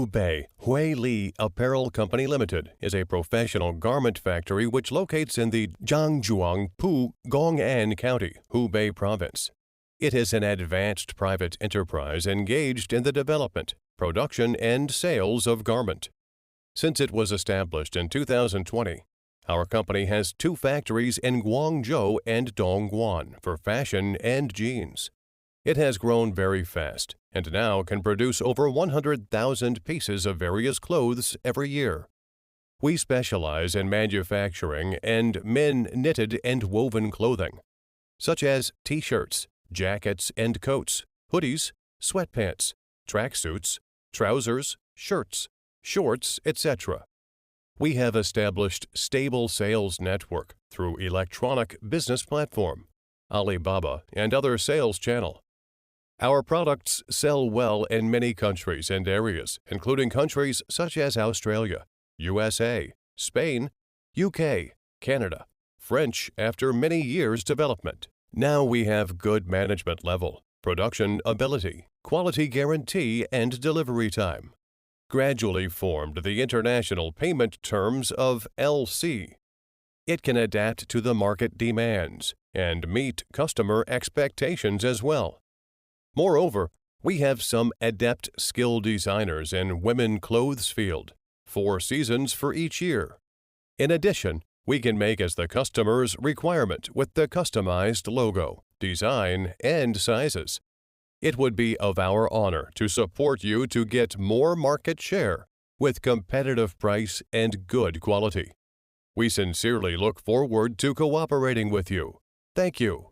Hubei Huili Apparel Company Limited is a professional garment factory which locates in the Jiangzuangpu, Gong'an County, Hubei Province. It is an advanced private enterprise engaged in the development, production, and sales of garment. Since it was established in 2020, our company has 2 factories in Guangzhou and Dongguan for fashion and jeans. It has grown very fast and now can produce over 100,000 pieces of various clothes every year. We specialize in manufacturing and men knitted and woven clothing, such as t-shirts, jackets and coats, hoodies, sweatpants, tracksuits, trousers, shirts, shorts, etc. We have established stable sales network through electronic business platform, Alibaba, and other sales channel. Our products sell well in many countries and areas, including countries such as Australia, USA, Spain, UK, Canada, French after many years development. Now we have good management level, production ability, quality guarantee, and delivery time. Gradually formed the international payment terms of LC. It can adapt to the market demands and meet customer expectations as well. Moreover, we have some adept skilled designers in women clothes field, 4 seasons for each year. In addition, we can make as the customer's requirement with the customized logo, design, and sizes. It would be of our honor to support you to get more market share with competitive price and good quality. We sincerely look forward to cooperating with you. Thank you.